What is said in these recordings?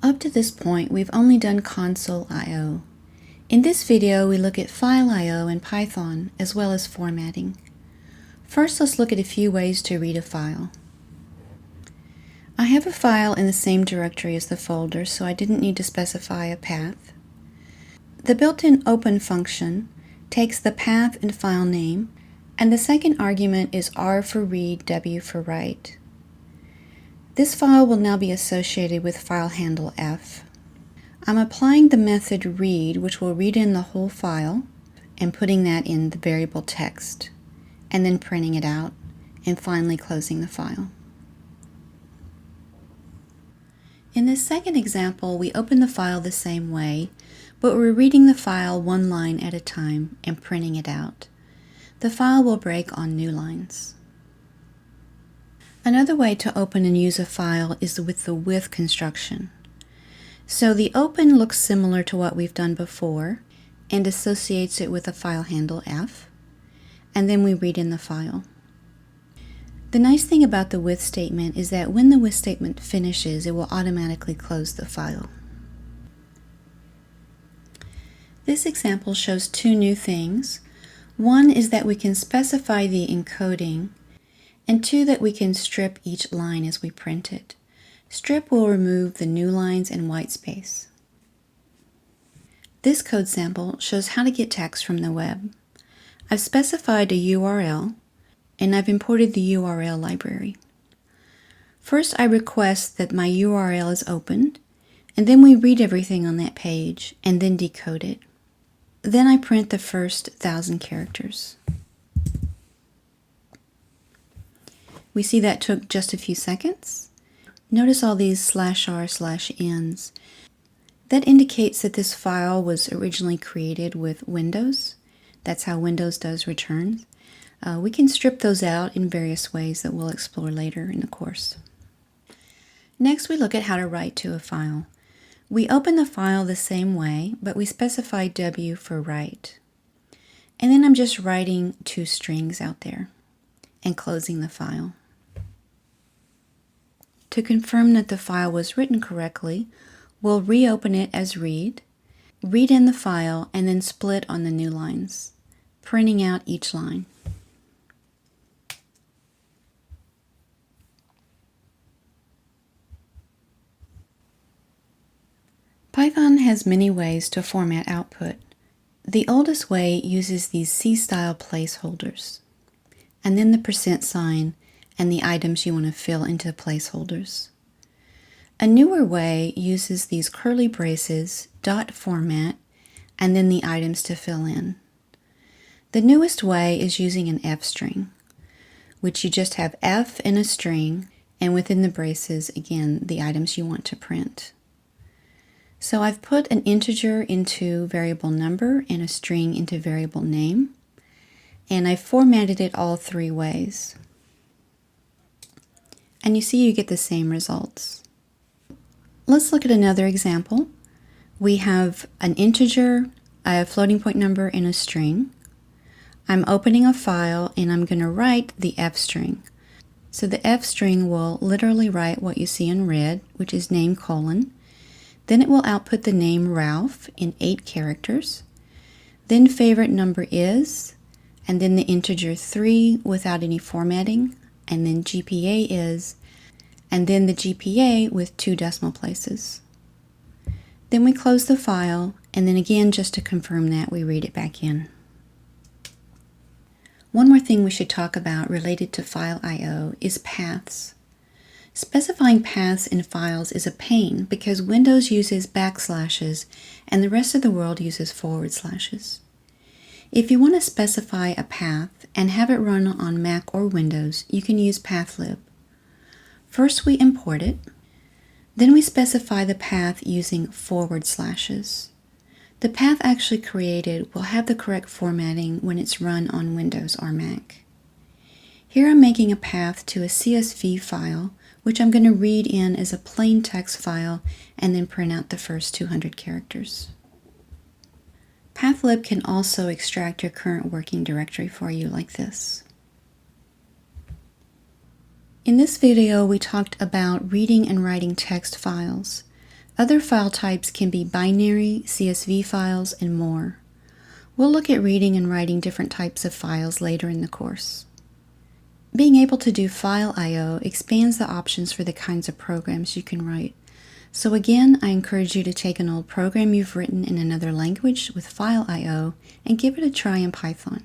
Up to this point, we've only done console I/O. In this video, we look at file I/O in Python, as well as formatting. First, let's look at a few ways to read a file. I have a file in the same directory as the folder, so I didn't need to specify a path. The built-in open function takes the path and file name, and the second argument is R for read, W for write. This file will now be associated with file handle F. I'm applying the method read, which will read in the whole file, and putting that in the variable text, and then printing it out, and finally closing the file. In this second example, we open the file the same way, but we're reading the file one line at a time and printing it out. The file will break on new lines. Another way to open and use a file is with the with construction. So the open looks similar to what we've done before and associates it with a file handle F, and then we read in the file. The nice thing about the with statement is that when the with statement finishes, it will automatically close the file. This example shows two new things. One is that we can specify the encoding, and two, that we can strip each line as we print it. Strip will remove the new lines and white space. This code sample shows how to get text from the web. I've specified a URL, and I've imported the URL library. First, I request that my URL is opened, and then we read everything on that page and then decode it. Then I print the first 1,000 characters. We see that took just a few seconds. Notice all these /r/ns. That indicates that this file was originally created with Windows. That's how Windows does returns. We can strip those out in various ways that we'll explore later in the course. Next, we look at how to write to a file. We open the file the same way, but we specify W for write. And then I'm just writing two strings out there and closing the file. To confirm that the file was written correctly, we'll reopen it as read in the file, and then split on the new lines, printing out each line. Python has many ways to format output. The oldest way uses these C-style placeholders, and then the %sign and the items you want to fill into placeholders. A newer way uses these curly braces, dot format, and then the items to fill in. The newest way is using an F string, which you just have F in a string, and within the braces, again, the items you want to print. So I've put an integer into variable number and a string into variable name, and I've formatted it all three ways. And you see you get the same results. Let's look at another example. We have an integer, a floating point number, and a string. I'm opening a file and I'm going to write the F string. So the F string will literally write what you see in red, which is name : then it will output the name Ralph in 8 characters, then favorite number is, and then the integer 3 without any formatting, and then GPA is, and then the GPA with 2 decimal places. Then we close the file, and then again, just to confirm that, we read it back in. One more thing we should talk about related to file I/O is paths. Specifying paths in files is a pain because Windows uses backslashes and the rest of the world uses /. If you want to specify a path and have it run on Mac or Windows, you can use pathlib. First we import it, then we specify the path using /. The path actually created will have the correct formatting when it's run on Windows or Mac. Here I'm making a path to a CSV file, which I'm going to read in as a plain text file and then print out the first 200 characters. Pathlib can also extract your current working directory for you like this. In this video, we talked about reading and writing text files. Other file types can be binary, CSV files, and more. We'll look at reading and writing different types of files later in the course. Being able to do file I/O expands the options for the kinds of programs you can write. So again, I encourage you to take an old program you've written in another language with file I/O and give it a try in Python.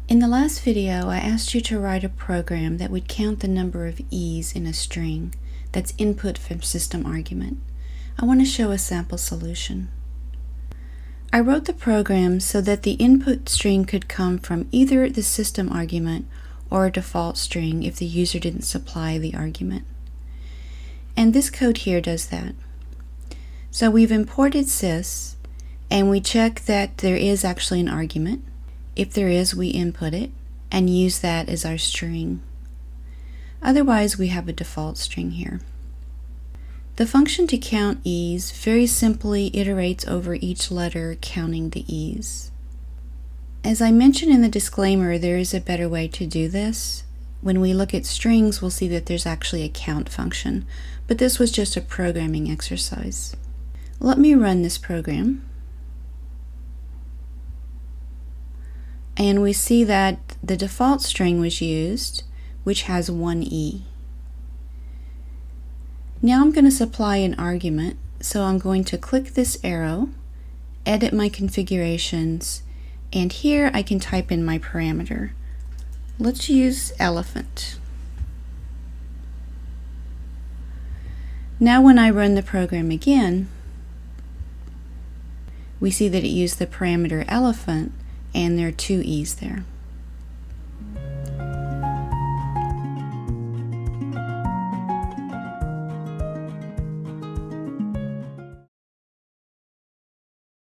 In the last video, I asked you to write a program that would count the number of E's in a string that's input from system argument. I want to show a sample solution. I wrote the program so that the input string could come from either the system argument or a default string if the user didn't supply the argument. And this code here does that. So we've imported sys, and we check that there is actually an argument. If there is, we input it and use that as our string. Otherwise, we have a default string here. The function to count E's very simply iterates over each letter, counting the E's. As I mentioned in the disclaimer, there is a better way to do this. When we look at strings, we'll see that there's actually a count function, but this was just a programming exercise. Let me run this program. And we see that the default string was used, which has one E. Now I'm going to supply an argument, so I'm going to click this arrow, edit my configurations, and here I can type in my parameter. Let's use elephant. Now when I run the program again, we see that it used the parameter elephant, and there are two E's there.